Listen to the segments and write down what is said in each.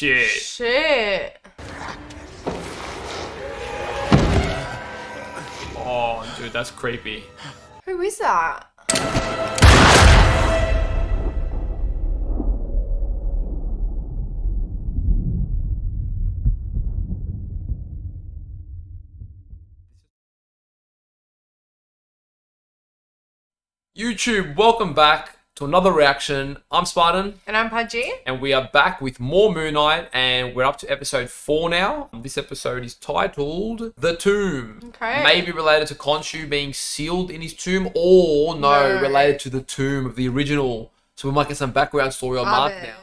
Shit. Oh, dude, that's creepy. Who is that? YouTube, welcome back to another reaction. I'm Spartan. And I'm Pudgy. And we are back with more Moon Knight, and we're up to episode 4 now. This episode is titled The Tomb. Okay. Maybe related to Khonshu being sealed in his tomb, or no, related to the tomb of the original. So we might get some background story on Mark now.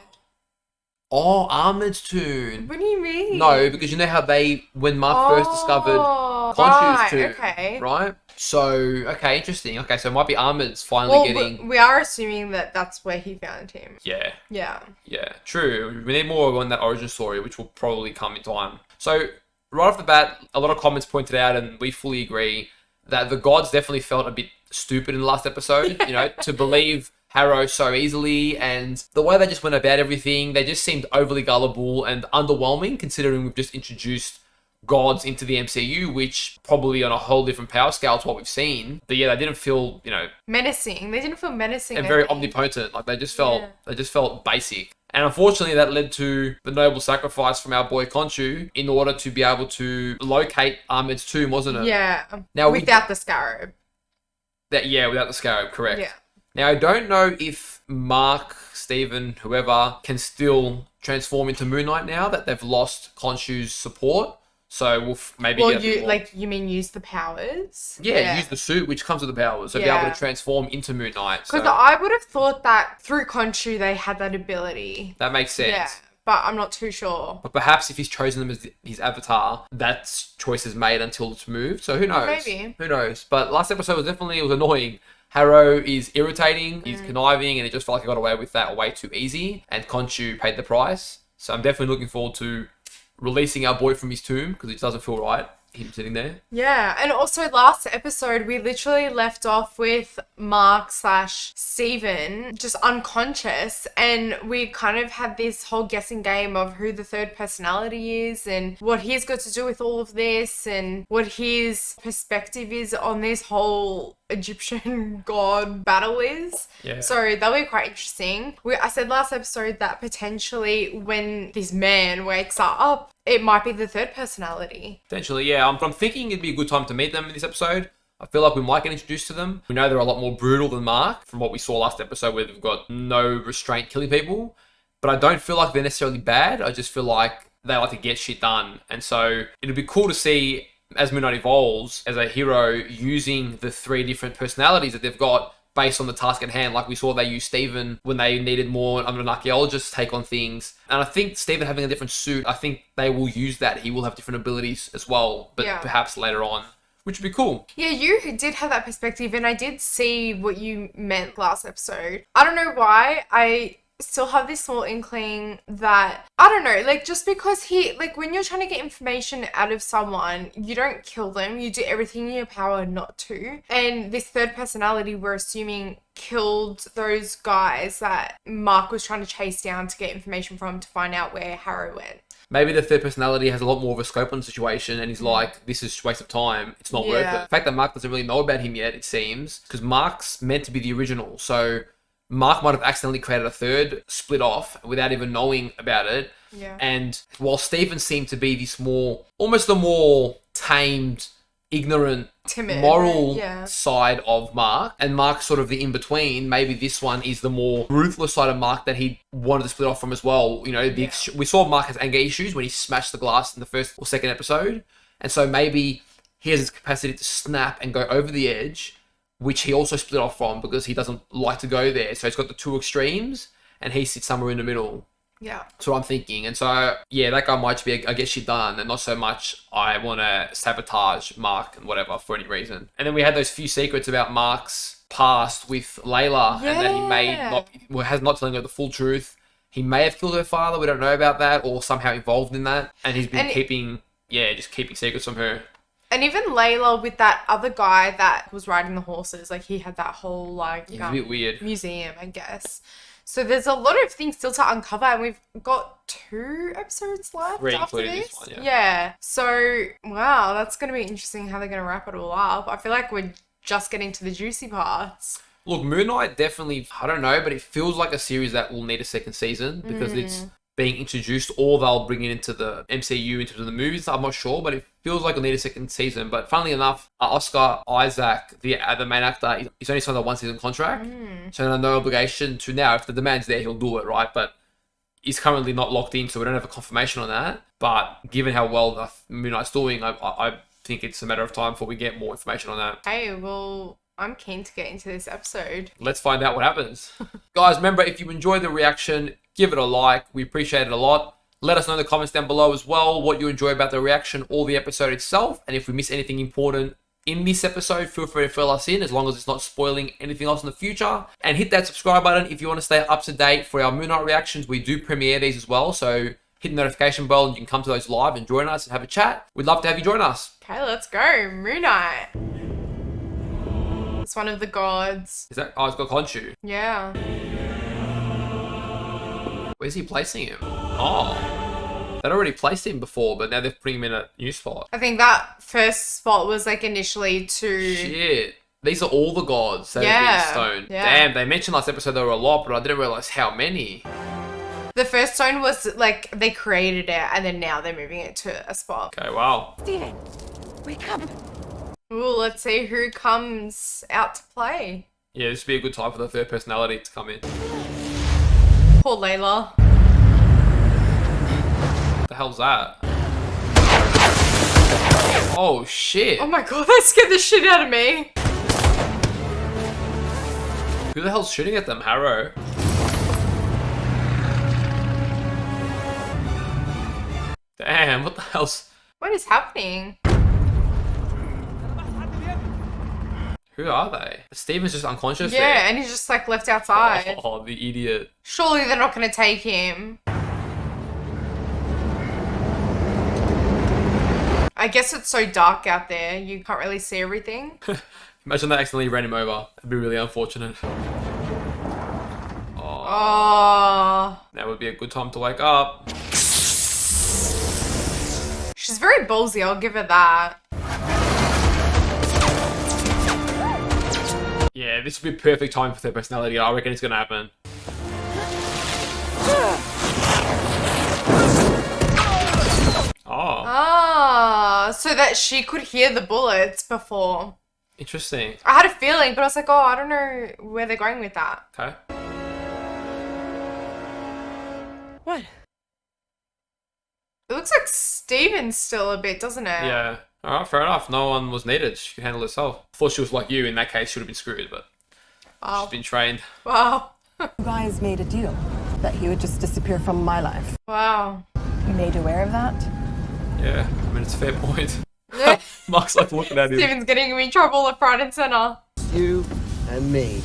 Oh, Ahmed's tomb. What do you mean? No, because you know how when Mark first discovered Khonshu's tomb, right? So, okay, interesting. Okay, so it might be Ahmed's finally getting... we are assuming that that's where he found him. Yeah. Yeah. Yeah, true. We need more on that origin story, which will probably come in time. So, right off the bat, a lot of comments pointed out, and we fully agree, that the gods definitely felt a bit stupid in the last episode, you know, to believe Harrow so easily, and the way they just went about everything, they just seemed overly gullible and underwhelming, considering we've just introduced gods into the MCU, which probably on a whole different power scale to what we've seen. But yeah, they didn't feel, you know, menacing. They didn't feel menacing. And very omnipotent. Like they just felt basic. And unfortunately, that led to the noble sacrifice from our boy Khonshu in order to be able to locate Ahmed's tomb, wasn't it? Yeah. Now without the scarab. Without the scarab, correct. Yeah. Now, I don't know if Mark, Steven, whoever, can still transform into Moon Knight now that they've lost Khonshu's support. So we'll maybe you mean use the powers? Yeah, use the suit, which comes with the powers. So be able to transform into Moon Knight. Because I would have thought that through Khonshu they had that ability. That makes sense. Yeah, but I'm not too sure. But perhaps if he's chosen them as his avatar, that choice is made until it's moved. So who knows? Maybe. Who knows? But last episode was annoying. Harrow is irritating, he's conniving, and it just felt like he got away with that way too easy. And Khonshu paid the price. So I'm definitely looking forward to releasing our boy from his tomb, because it doesn't feel right, him sitting there. Yeah, and also last episode, we literally left off with Mark/Steven just unconscious, and we kind of had this whole guessing game of who the third personality is and what he's got to do with all of this and what his perspective is on this whole Egyptian god battle is. Yeah. So that'll be quite interesting. I said last episode that potentially when this man wakes up, it might be the third personality. Potentially, yeah. I'm thinking it'd be a good time to meet them in this episode. I feel like we might get introduced to them. We know they're a lot more brutal than Mark from what we saw last episode, where they've got no restraint killing people. But I don't feel like they're necessarily bad. I just feel like they like to get shit done. And so it'd be cool to see, as Moon Knight evolves as a hero, using the 3 different personalities that they've got based on the task at hand. Like we saw they use Steven when they needed more of an archaeologist to take on things. And I think Steven having a different suit, I think they will use that. He will have different abilities as well, but perhaps later on, which would be cool. Yeah, you did have that perspective, and I did see what you meant last episode. I don't know why. I still have this small inkling that, I don't know, like just because when you're trying to get information out of someone, you don't kill them, you do everything in your power not to. And this third personality, we're assuming, killed those guys that Mark was trying to chase down to get information from to find out where Harrow went. Maybe the third personality has a lot more of a scope on the situation and he's like, this is a waste of time, it's not worth it. The fact that Mark doesn't really know about him yet, it seems, because Mark's meant to be the original, so Mark might have accidentally created a third, split off, without even knowing about it. Yeah. And while Steven seemed to be this almost the more tamed, ignorant, timid, moral side of Mark, and Mark's sort of the in-between, maybe this one is the more ruthless side of Mark that he wanted to split off from as well. You know, we saw Mark has anger issues when he smashed the glass in the first or second episode. And so maybe he has his capacity to snap and go over the edge, which he also split off from because he doesn't like to go there. So he's got the 2 extremes and he sits somewhere in the middle. Yeah. That's what I'm thinking. And so, yeah, that guy might just be I get shit done and not so much I want to sabotage Mark and whatever for any reason. And then we had those few secrets about Mark's past with Layla and that he has not telling her the full truth. He may have killed her father. We don't know about that, or somehow involved in that. And he's been keeping secrets from her. And even Layla with that other guy that was riding the horses, like he had that whole a bit weird museum, I guess. So there's a lot of things still to uncover, and we've got 2 episodes left Three, after including this. this one, yeah. Yeah. So, wow, that's going to be interesting how they're going to wrap it all up. I feel like we're just getting to the juicy parts. Look, Moon Knight definitely, I don't know, but it feels like a series that will need a second season because it's being introduced, or they'll bring it into the MCU, into the movies. I'm not sure, but it feels like it'll need a second season. But funnily enough, Oscar Isaac, the main actor, he's only signed a 1-season contract. So no obligation to now. If the demand's there, he'll do it, right? But he's currently not locked in, so we don't have a confirmation on that. But given how well the Moon Knight's doing, I think it's a matter of time before we get more information on that. Hey, well, I'm keen to get into this episode. Let's find out what happens. Guys, remember, if you enjoyed the reaction, give it a like. We appreciate it a lot. Let us know in the comments down below as well what you enjoy about the reaction or the episode itself. And if we miss anything important in this episode, feel free to fill us in, as long as it's not spoiling anything else in the future. And hit that subscribe button if you want to stay up to date for our Moon Knight reactions. We do premiere these as well, so hit the notification bell and you can come to those live and join us and have a chat. We'd love to have you join us. Okay, let's go. Moon Knight. It's one of the gods. Is that... Oh, it's got Khonshu. Yeah. Where's he placing him? Oh. They'd already placed him before, but now they're putting him in a new spot. I think that first spot was like initially to... Shit. These are all the gods that have been stoned. Yeah. Damn, they mentioned last episode there were a lot, but I didn't realize how many. The first stone was like they created it, and then now they're moving it to a spot. Okay, wow. Steven, wake up. Ooh, let's see who comes out to play. Yeah, this would be a good time for the third personality to come in. Poor Layla. What the hell's that? Oh, shit. Oh my god, that scared the shit out of me. Who the hell's shooting at them? Harrow. Damn, what the hell's... What is happening? Who are they? Steven's just unconscious there. Yeah, and he's just like left outside. Oh, the idiot. Surely they're not going to take him. I guess it's so dark out there, you can't really see everything. Imagine they accidentally ran him over. That'd be really unfortunate. Oh. That would be a good time to wake up. She's very ballsy, I'll give her that. Yeah, this would be perfect time for their personality. I reckon it's going to happen. Oh. Ah, so that she could hear the bullets before. Interesting. I had a feeling, but I was like, oh, I don't know where they're going with that. Okay. What? It looks like Steven's still a bit, doesn't it? Yeah. Alright, fair enough. No one was needed. She could handle it herself. Thought she was like you. In that case, she would have been screwed, but Wow. she's been trained. Wow. You guys made a deal that he would just disappear from my life. Wow. You made aware of that? Yeah, I mean, it's a fair point. Mark's like looking at him. Steven's getting me in trouble left, right, and center. You and me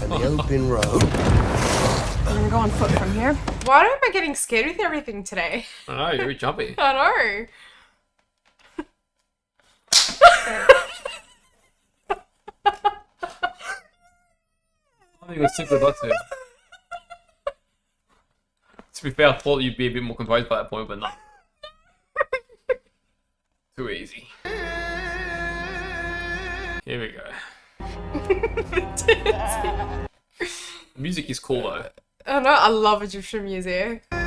and the open road. We're gonna go on foot from here. Why am I getting scared with everything today? I know, you're very jumpy. I know. I think it was simply not to. To be fair, I thought you'd be a bit more composed by that point, but not. Too easy. Here we go. Music is cool though. I know, I love Egyptian music. Okay.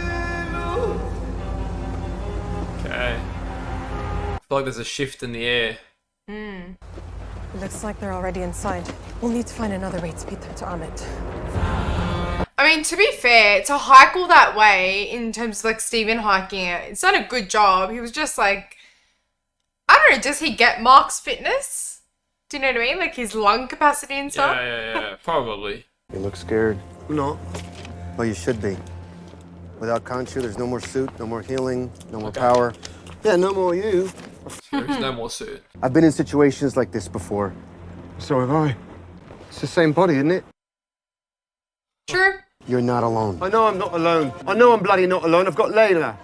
I feel like there's a shift in the air. Looks like they're already inside. We'll need to find another way to speed them to Amit. I mean, to be fair, to hike all that way, in terms of like Steven hiking it, it's not a good job. He was just like, I don't know, does he get Mark's fitness? Do you know what I mean? Like his lung capacity and stuff? Yeah, probably. You look scared. No. Well, you should be. Without Khonshu, there's no more suit, no more healing, no more power. Yeah, no more you. There's no more suit. I've been in situations like this before. So have I. It's the same body, isn't it? True. You're not alone. I know I'm not alone. I know I'm bloody not alone. I've got Layla.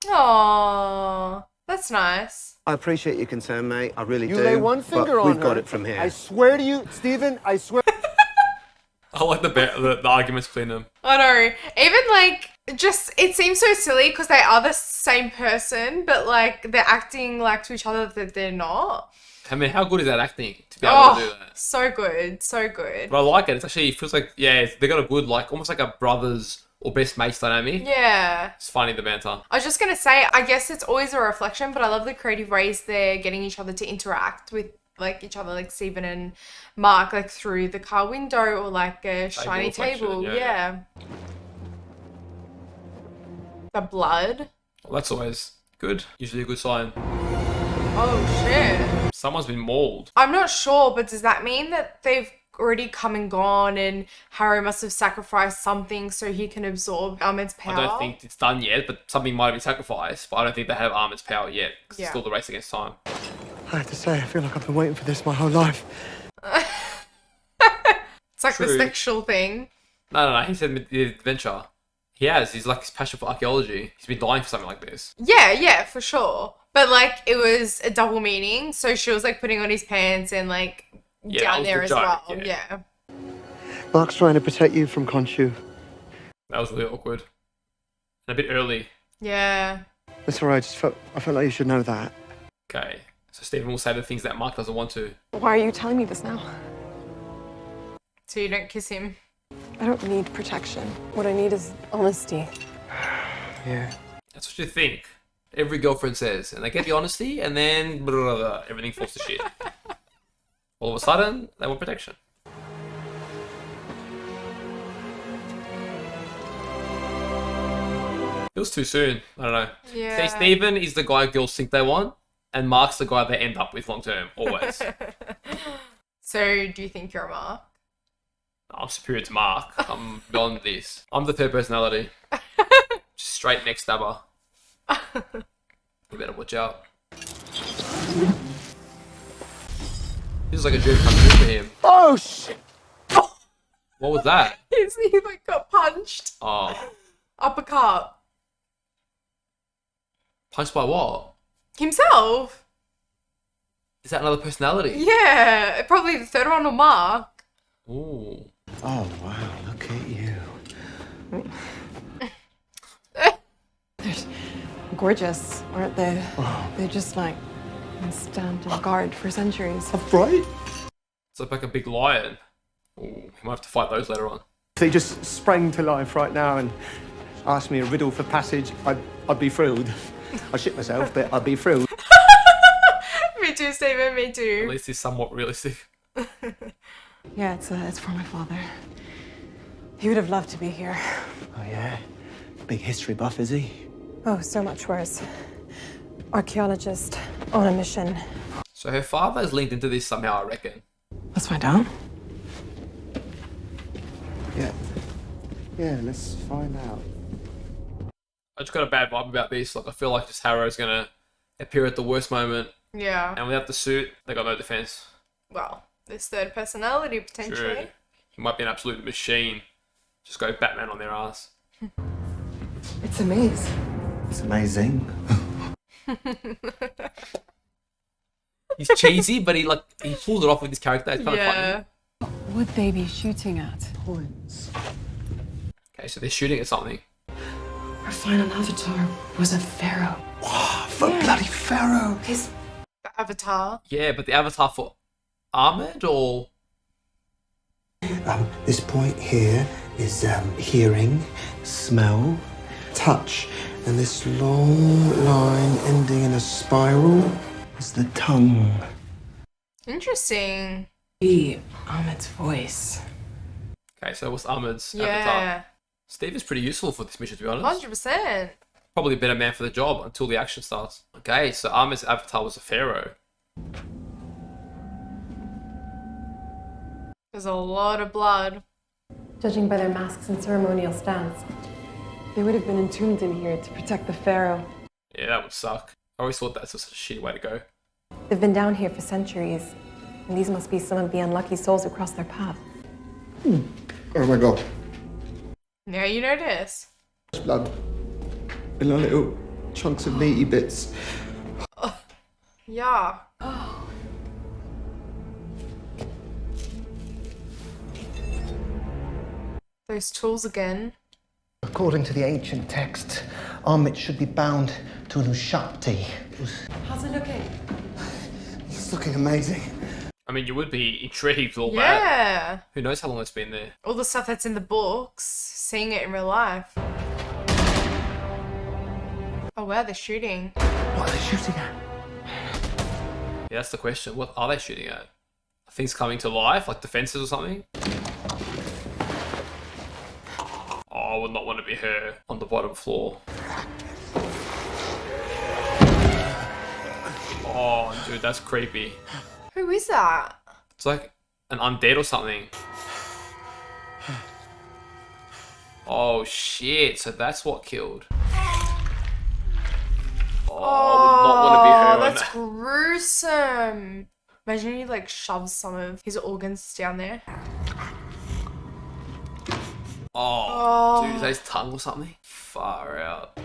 Aww, that's nice. I appreciate your concern, mate. I really You do. lay one finger but on we've her. got it from here. I swear to you, Stephen, I swear. I like the arguments between them. I know. Even like, just it seems so silly because they are the same person, but like they're acting like to each other that they're not. I mean, how good is that acting to be able to do that? So good, so good. But I like it. It's actually, it feels like, yeah, they got a good, like, almost like a brothers or best mates dynamic. Yeah. It's funny, the banter. I was just gonna say, I guess it's always a reflection, but I love the creative ways they're getting each other to interact with like each other, like Stephen and Mark, like through the car window or like a shiny reflection, table. yeah. Yeah. The blood. Well, that's always good. Usually a good sign. Oh shit. Someone's been mauled. I'm not sure, but does that mean that they've already come and gone and Harry must have sacrificed something so he can absorb Ahmed's power? I don't think it's done yet, but something might have been sacrificed. But I don't think they have Ahmed's power yet. Because it's still the race against time. I have to say, I feel like I've been waiting for this my whole life. It's like the True. sexual thing. No. He said the adventure. He has. He's like his passion for archaeology. He's been dying for something like this. Yeah, for sure. But like it was a double meaning. So she was like putting on his pants and like Yeah, down that was there the as joke, well. Yeah. Mark's trying to protect you from Khonshu. That was really awkward. And a bit early. Yeah. That's all right. I felt like you should know that. Okay. So Stephen will say the things that Mark doesn't want to. Why are you telling me this now? So you don't kiss him. I don't need protection. What I need is honesty. Yeah. That's what you think. Every girlfriend says. And they get the honesty, and then blah, blah, blah, everything falls to shit. All of a sudden, they want protection. It was too soon. I don't know. Yeah. See, Stephen is the guy girls think they want, and Mark's the guy they end up with long term, always. So do you think you're a Mark? I'm superior to Mark. I'm beyond this. I'm the third personality. Just straight neck stabber. You better watch out. This is like a dream come true for him. Oh, shit! What was that? He like got punched. Oh. Uppercut. Punched by what? Himself. Is that another personality? Yeah. Probably the third one or Mark. Ooh. Oh, wow. Look at you. They're gorgeous, aren't they? They're just like stand on guard for centuries. Right? It's like a big lion. Ooh, we might have to fight those later on. If he just sprang to life right now and asked me a riddle for passage, I'd be thrilled. I shit myself, but I'd be thrilled. Me too, Stephen. Me At too. least it's somewhat realistic. Yeah, it's for my father. He would have loved to be here. Oh, yeah? Big history buff, is he? Oh, so much worse. Archaeologist on a mission. So her father is linked into this somehow, I reckon. Let's find out. Yeah. Yeah, let's find out. I just got a bad vibe about this. Like, I feel like just Harrow's gonna appear at the worst moment, Yeah. and without the suit, they got no defense. Well, this third personality True. potentially. He might be an absolute machine. Just go Batman on their ass. It's a maze. It's amazing. He's cheesy, but he pulled it off with his character. It's kind of Yeah. funny. Would they be shooting at? Points. Okay, so they're shooting at something. Our final avatar was a pharaoh. For bloody Pharaoh. His The Avatar. Yeah, but the avatar for Ahmed or This point here is hearing, smell, touch, and this long line ending in a spiral is the tongue. Interesting. be Ahmed's voice. okay, so what's Ahmed's avatar? Yeah. Steve is pretty useful for this mission, to be honest. 100%. Probably a better man for the job until the action starts. Okay, so Ahmed's avatar was a pharaoh. There's a lot of blood. Judging by their masks and ceremonial stance, they would have been entombed in here to protect the pharaoh. Yeah, that would suck. I always thought that's just a shitty way to go. They've been down here for centuries, and these must be some of the unlucky souls who crossed their path. Oh my god. Now you notice. Blood. And little chunks of meaty bits. Yeah. Those tools again. According to the ancient texts, Amit should be bound to an Ushakti. How's it looking? It's looking amazing. I mean, you would be intrigued with all that. Yeah. Who knows how long it's been there? All the stuff that's in the books, seeing it in real life. Oh wow, they're shooting. What are they shooting at? Yeah, that's the question. What are they shooting at? Are things coming to life, like defenses or something? Oh, I would not want to be her on the bottom floor. Oh, dude, that's creepy. Who is that? It's like an undead or something. Oh, shit. So that's what killed. Oh, I would not want to be her on that's that. gruesome. Imagine he like shoves some of his organs down there. Oh, dude, is that his tongue or something? Far out.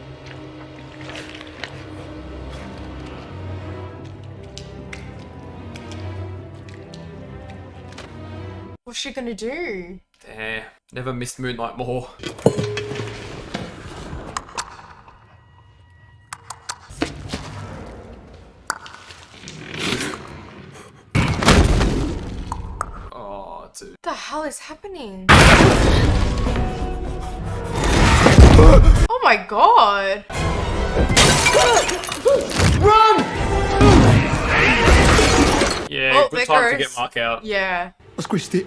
What's she gonna do? Damn, never missed Moonlight more. Oh, dude. What the hell is happening? Oh my god! Yeah, Oh, good there time to goes. get Mark out. Yeah. I squished it.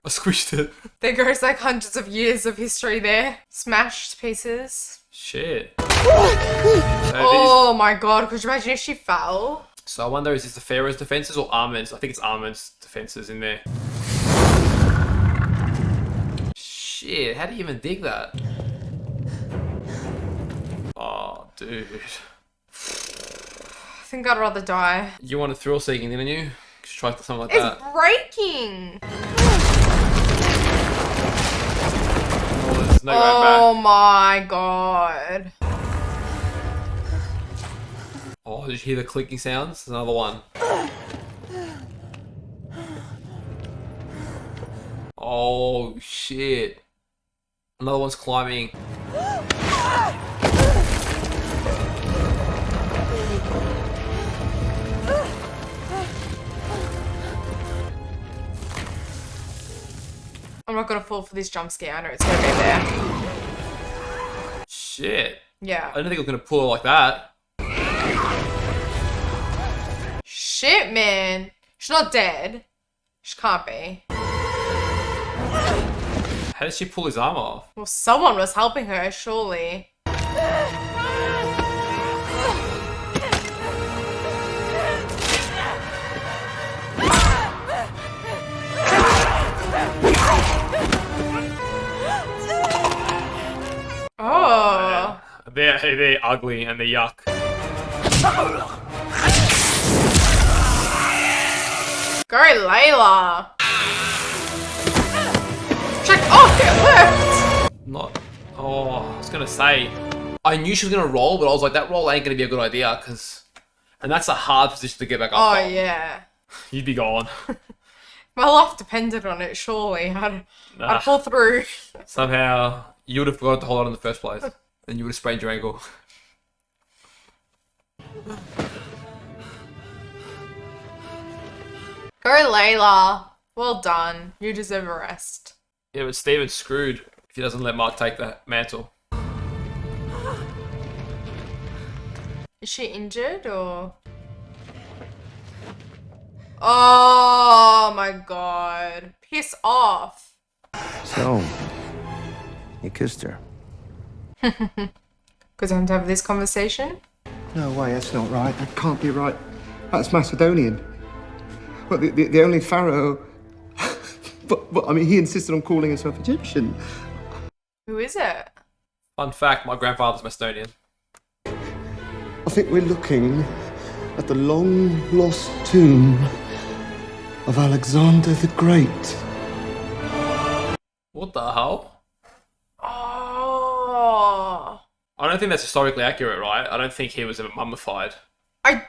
I squished it. There goes like hundreds of years of history there. Smashed pieces. Shit. Oh my god, could you imagine if she fell? So I wonder, is this the Pharaoh's defenses or Ahmed's? I think it's Ahmed's defenses in there. Shit, how do you even dig that? Oh, dude. I think I'd rather die. You want a thrill seeking, didn't you? Just try something like It's that. breaking! Oh, there's no going Oh back. my god. Oh, did you hear the clicking sounds? There's another one. Oh, shit. Another one's climbing. I'm not gonna fall for this jump scare. I know it's gonna be there. Shit. Yeah. I didn't think it was going to pull her like that. Shit, man. She's not dead. She can't be. How did she pull his arm off? Well, someone was helping her, surely. Oh. They're ugly and they're yuck. Go, Layla. Check. Oh, it worked. Not. Oh, I was gonna say. I knew she was gonna roll, but I was like, that roll ain't gonna be a good idea, cause, and that's a hard position to get back up. Oh, from. yeah. You'd be gone. My life depended on it, surely. I'd pull through. Somehow you would have forgotten to hold on in the first place, and you would have sprained your ankle. Go, Layla. Well done. You deserve a rest. Yeah, but Steven's screwed if he doesn't let Mark take that mantle. Is she injured or? Oh my god. Piss off. So, you kissed her. Good time to have this conversation. No way, that's not right. That can't be right. That's Macedonian. But the only pharaoh. but I mean, he insisted on calling himself Egyptian. Who is it? Fun fact: my grandfather's Macedonian. I think we're looking at the long-lost tomb of Alexander the Great. What the hell? Oh. I don't think that's historically accurate, right? I don't think he was mummified. I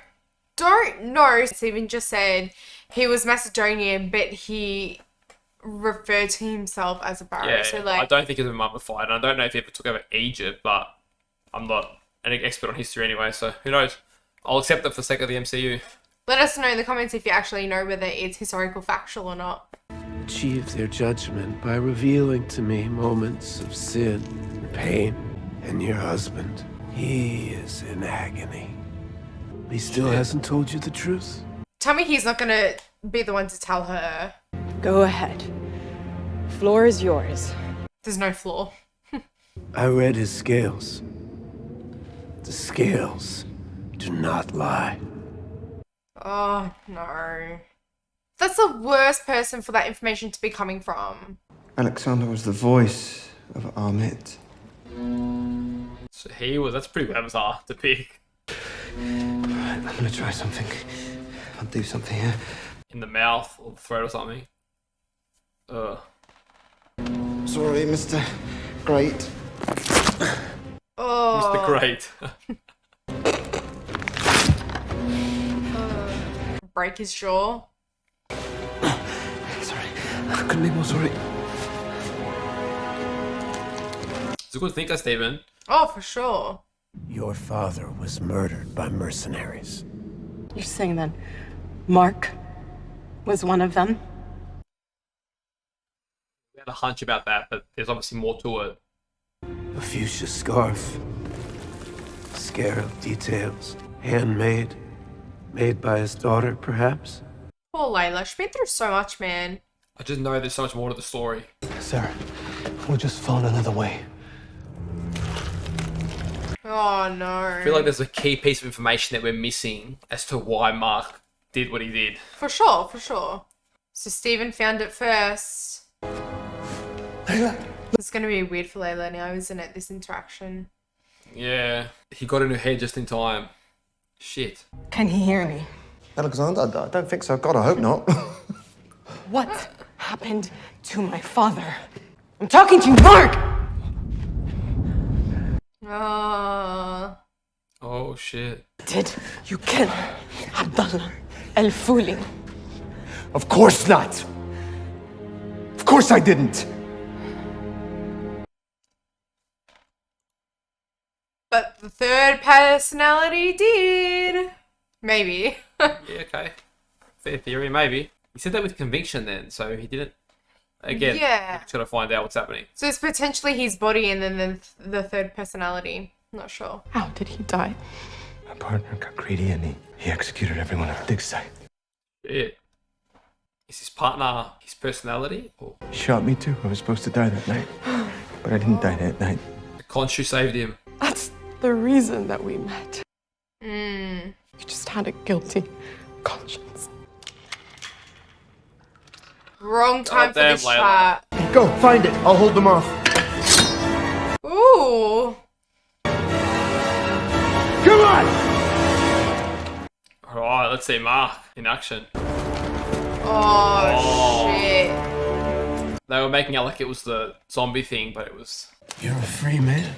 don't know. Stephen just said he was Macedonian, but he refer to himself as a pharaoh. Yeah, So I like, don't think he was mummified, and I don't know if he ever took over Egypt, but I'm not an expert on history anyway, so who knows? I'll accept it for the sake of the MCU. let us know in the comments if you actually know whether it's historical factual or not. Achieve their judgment by revealing to me moments of sin and pain. And your husband, he is in agony. He still hasn't told you the truth? Tell me he's not gonna be the one to tell her. Go ahead. Floor is yours. There's no flaw. I read his scales. The scales do not lie. Oh, no. That's the worst person for that information to be coming from. Alexander was the voice of Amit. So that's pretty bizarre to pick. Right, I'm gonna try something. I'll do something here. In the mouth or the throat or something. Sorry, Mr. Great. Oh. Mr. Great. Break his jaw. Sorry, I couldn't be more sorry. It's a good thinker, Stephen. Oh, for sure. Your father was murdered by mercenaries. You're saying that Mark was one of them? We had a hunch about that, but there's obviously more to it. A fuchsia scarf. Scarab details. Handmade. Made by his daughter, perhaps? Poor Layla. She's been through so much, man. I just know there's so much more to the story. Sarah, we'll just find another way. Oh, no. I feel like there's a key piece of information that we're missing as to why Mark did what he did. For sure, for sure. So Stephen found it first. Layla. It's going to be weird for Layla now, isn't it, this interaction? Yeah, he got in her head just in time. Shit. Can he hear me? Alexander? I don't think so. God, I hope not. What happened to my father? I'm talking to you, Mark! Oh, shit. Did you kill Abdullah El Fuli? Of course not. Of course I didn't. But the third personality did. Maybe. Yeah, okay. Fair theory, maybe. He said that with conviction then, so he didn't. Again, Yeah. just gotta find out what's happening. So it's potentially his body and then the third personality. Not sure. How did he die? My partner got greedy and he executed everyone at the dig site. Shit. Is his partner his personality? Or He shot me too. I was supposed to die that night. But I didn't die that night. the Khonshu saved him? That's the reason that we met. Mm. You just had a guilty conscience. Wrong time for Goddamn, this Layla. chat. Go, find it. I'll hold them off. Ooh. Come on! Alright, let's see Mark in action. Oh, shit. They were making out like it was the zombie thing, but it was... You're a free man.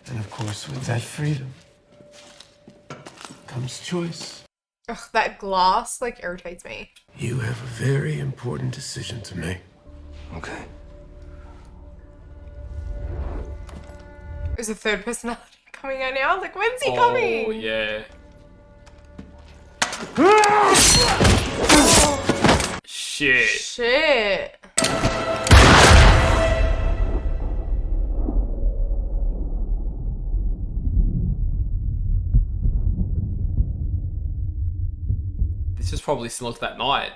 And of course, with that freedom comes choice. Ugh, that glass, like, irritates me. You have a very important decision to make. Okay. Is the third personality coming out now? Like, when's he Oh, coming? yeah. Shit. Shit. This is probably similar to that night.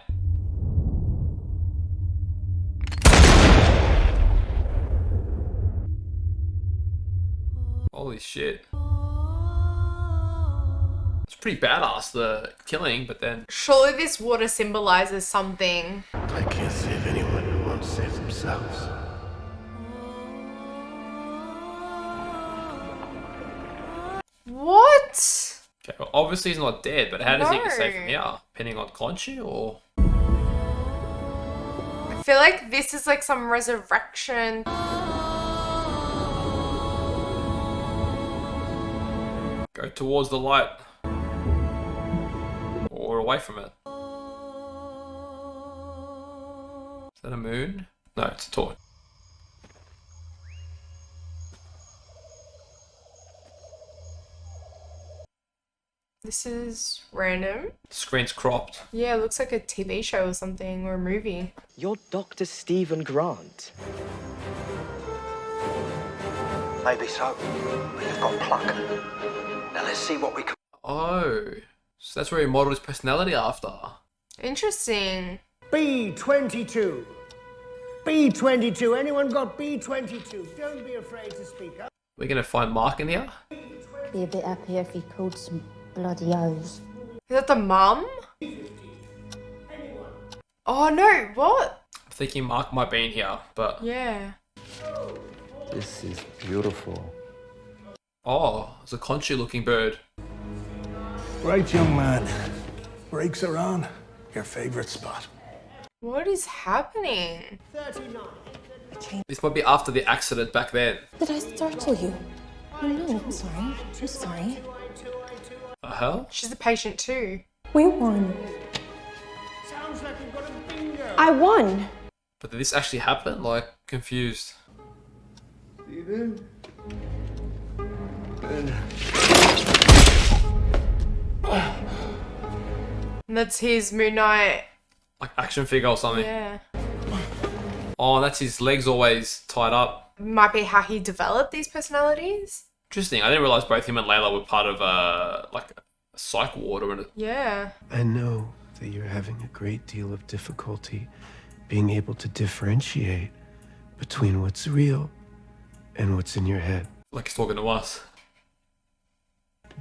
Holy shit. It's pretty badass, the killing, but then... Surely this water symbolizes something. I can't save anyone who won't save themselves. What? Okay, well, obviously he's not dead, but how does he get saved from No. here? Depending on Khonshu, or... I feel like this is like some resurrection. Go towards the light. Or away from it. Is that a moon? No, it's a toy. This is random. The screen's cropped. Yeah, it looks like a TV show or something, or a movie. You're Dr. Stephen Grant. Maybe so, but you've got pluck. Now let's see what we can. Oh, so that's where he modeled his personality after. Interesting. B22. B22. Anyone got B22? Don't be afraid to speak up. We're gonna find Mark in here. Be a bit happier if he called some bloody O's. Is that the mum? Oh no, what? I'm thinking Mark might be in here, but Yeah. This is beautiful. oh, it's a Conchu looking bird. Right, young man. Brakes are on. Your favorite spot. What is happening? This might be after the accident back then. Did I startle you? Oh no, I'm sorry. I'm sorry. The hell? She's a patient too. We won. Sounds like you've got a bingo. I won. But did this actually happen? Like, confused. Stephen? And that's his Moon Knight. Like action figure or something. Yeah. Oh, that's his legs always tied up. Might be how he developed these personalities. Interesting. I didn't realize both him and Layla were part of like a psych ward or Yeah. I know that you're having a great deal of difficulty being able to differentiate between what's real and what's in your head. like he's talking to us.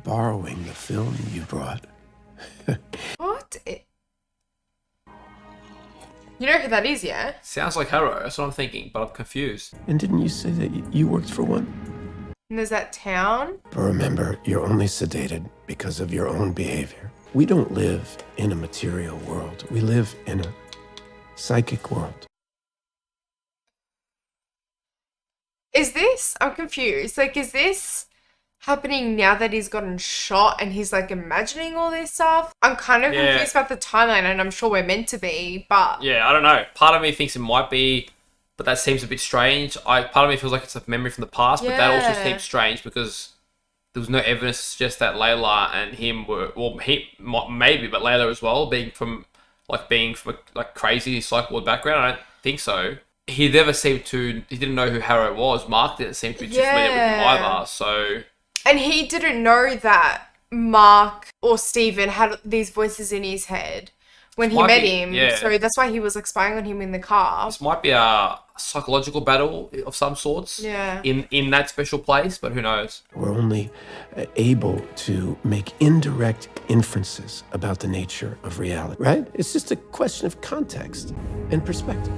Borrowing the film you brought. What? You know who that is, yeah? Sounds like Harrow. That's what I'm thinking, but I'm confused. And didn't you say that you worked for one? And there's that town. But remember, you're only sedated because of your own behavior. We don't live in a material world. We live in a psychic world. Is this? I'm confused. Like, is this happening now that he's gotten shot and he's like imagining all this stuff? I'm kind of confused about the timeline, and I'm sure we're meant to be, but Yeah, I don't know. Part of me thinks it might be, but that seems a bit strange. Part of me feels like it's a memory from the past, but that also Yeah. seems strange because there was no evidence to suggest that Layla and him were, well, he maybe, but Layla as well, being from a crazy psych ward background. I don't think so. He didn't know who Harrow was. Mark didn't seem to be too familiar with him Yeah. either. So and he didn't know that Mark or Steven had these voices in his head when he might met be- him. yeah. So that's why he was like spying on him in the car. this might be a psychological battle of some sorts. Yeah. In that special place, but who knows? We're only able to make indirect inferences about the nature of reality, right? It's just a question of context and perspective.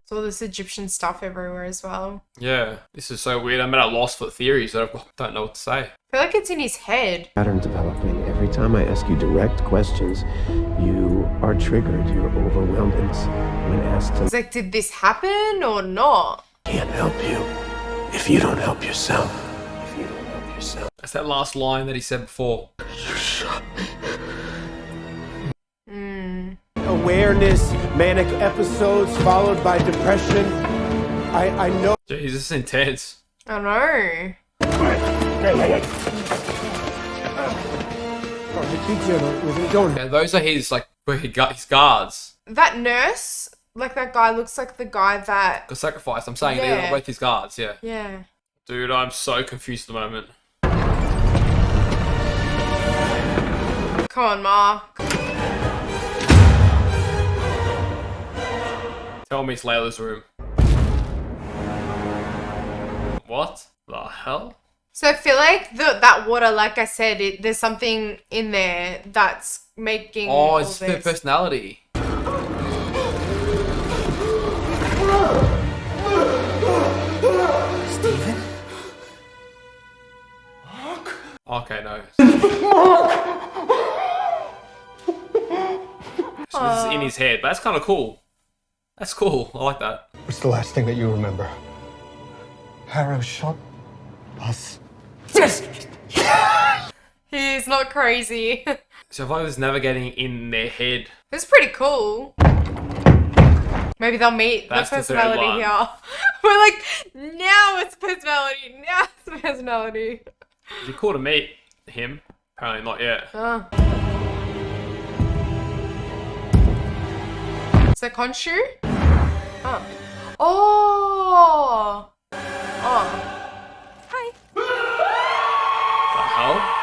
There's all this Egyptian stuff everywhere as well. Yeah, this is so weird. I'm at a loss for theories that I don't know what to say. I feel like it's in his head. Pattern developing. Every time I ask you direct questions, you are triggered. You're overwhelmed when asked to. It's like, did this happen or not? Can't help you if you don't help yourself. If you don't help yourself. That's that last line that he said before. Awareness, manic episodes followed by depression. I know. Jeez, this is intense. I know. Yeah, those are his his guards. That nurse, like that guy looks like the guy that... Got sacrificed. I'm saying Yeah. they're both his guards. Yeah. Yeah. Dude, I'm so confused at the moment. Come on, Mark. Tell me it's Layla's room. What the hell? So I feel like that water, like I said, there's something in there that's making Oh, all it's her this. personality. Stephen? Okay, no. So this is in his head, but that's kind of cool. That's cool. I like that. What's the last thing that you remember? Harrow shot us. He's not crazy. So if I was navigating in their head, It's pretty cool. Maybe they'll meet That's the the third personality one. here. We're like, now it's personality. Now it's personality. Is it cool to meet him? Apparently not yet. Is that Khonshu? Oh. Oh. Oh. Hi. The hell?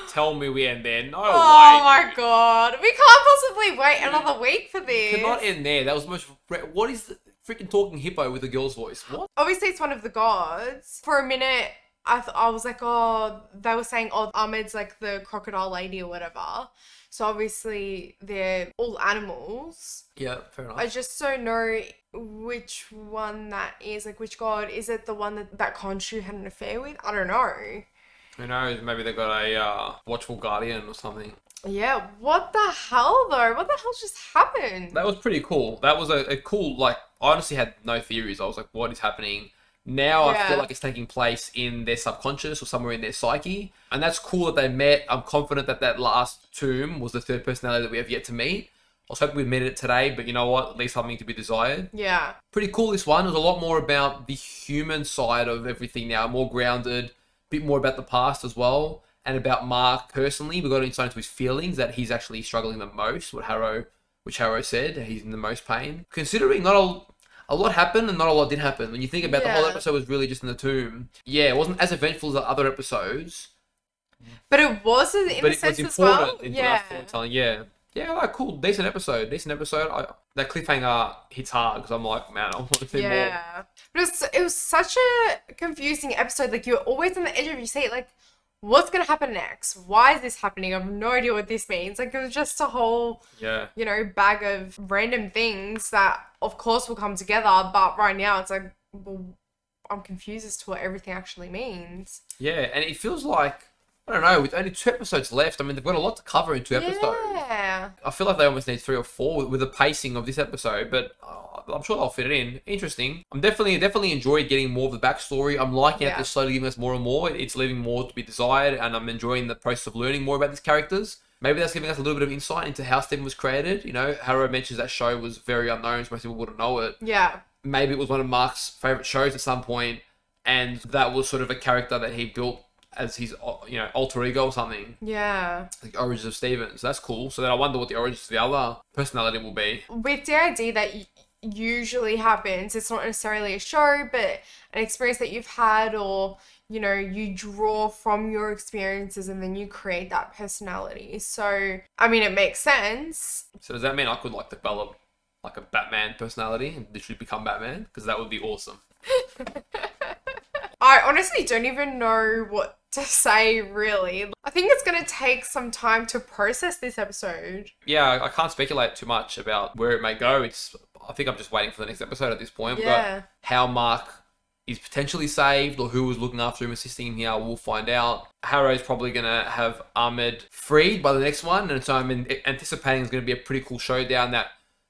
Tell me we end there. No way. Oh my god. We can't possibly wait another week for this. Cannot end there. That was the most... What is the freaking talking hippo with a girl's voice? What? Obviously, it's one of the gods. For a minute, I was like, oh, they were saying, oh, Ahmed's like the crocodile lady or whatever. So obviously, they're all animals. Yeah, fair enough. I just don't know which one that is. Like, which god? Is it the one that Khonshu had an affair with? I don't know. Who knows? Maybe they got a watchful guardian or something. Yeah, what the hell though? What the hell just happened? That was pretty cool. That was a cool, like, I honestly had no theories. I was like, what is happening? Now I feel like it's taking place in their subconscious or somewhere in their psyche. And that's cool that they met. I'm confident that that last tomb was the third personality that we have yet to meet. I was hoping we'd meet it today, but you know what? At least something to be desired. Yeah. Pretty cool, this one. It was a lot more about the human side of everything now. More grounded. A bit more about the past as well. And about Mark personally. We got insight into his feelings, that he's actually struggling the most. Which Harrow said. He's in the most pain. Considering not a lot happened and not a lot did happen. When you think about the whole episode was really just in the tomb. Yeah, it wasn't as eventful as the other episodes. But it was in a sense as well. Yeah. Yeah. Yeah, like, cool. Decent episode. That cliffhanger hits hard because I'm like, man, I want to see more. Yeah. But it was such a confusing episode. Like, you're always on the edge of your seat. Like, what's going to happen next? Why is this happening? I have no idea what this means. Like, it was just a whole, bag of random things that, of course, will come together. But right now, it's like, well, I'm confused as to what everything actually means. Yeah, and it feels like, I don't know, with only 2 episodes left, I mean, they've got a lot to cover in 2 episodes. Yeah. I feel like they almost need 3 or 4 with the pacing of this episode, but I'm sure they'll fit it in. Interesting. I'm definitely enjoyed getting more of the backstory. I'm liking how they're slowly giving us more and more. It's leaving more to be desired, and I'm enjoying the process of learning more about these characters. Maybe that's giving us a little bit of insight into how Stephen was created. You know, Harrow mentions that show was very unknown, so most people wouldn't know it. Yeah. Maybe it was one of Mark's favourite shows at some point, and that was sort of a character that he built as his, alter ego or something. Yeah. Like Origins of Steven. So that's cool. So then I wonder what the origins of the other personality will be. With D&D that usually happens, it's not necessarily a show, but an experience that you've had, or, you draw from your experiences and then you create that personality. So, I mean, it makes sense. So does that mean I could, develop, a Batman personality and literally become Batman? Because that would be awesome. I honestly don't even know what to say, really. I think it's going to take some time to process this episode. Yeah, I can't speculate too much about where it may go. I think I'm just waiting for the next episode at this point. We've got how Mark is potentially saved, or who was looking after him, assisting him here. We'll find out. Harrow's probably going to have Ahmed freed by the next one. And so I'm anticipating it's going to be a pretty cool showdown. That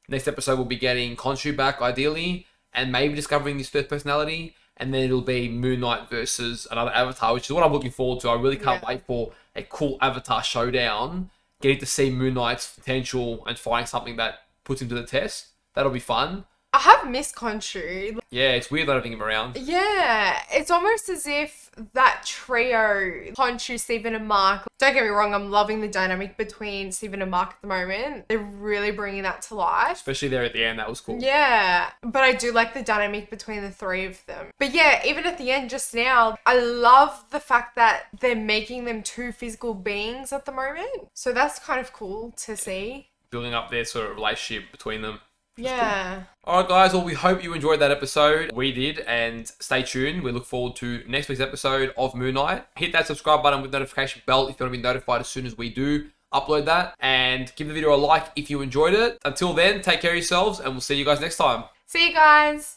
next episode we'll be getting Khonshu back, ideally, and maybe discovering his third personality. And then it'll be Moon Knight versus another Avatar, which is what I'm looking forward to. I really can't wait for a cool Avatar showdown. Getting to see Moon Knight's potential and finding something that puts him to the test. That'll be fun. I have missed Khonshu. Yeah, it's weird not having him around. Yeah, it's almost as if that trio, Khonshu, Stephen and Mark, don't get me wrong, I'm loving the dynamic between Stephen and Mark at the moment. They're really bringing that to life. Especially there at the end, that was cool. Yeah, but I do like the dynamic between the 3 of them. But yeah, even at the end just now, I love the fact that they're making them 2 physical beings at the moment. So that's kind of cool to see. Building up their sort of relationship between them. Yeah. Cool. Alright guys, well we hope you enjoyed that episode. We did, and stay tuned. We look forward to next week's episode of Moon Knight. Hit that subscribe button with notification bell if you want to be notified as soon as we do upload that. And give the video a like if you enjoyed it. Until then, take care of yourselves and we'll see you guys next time. See you guys.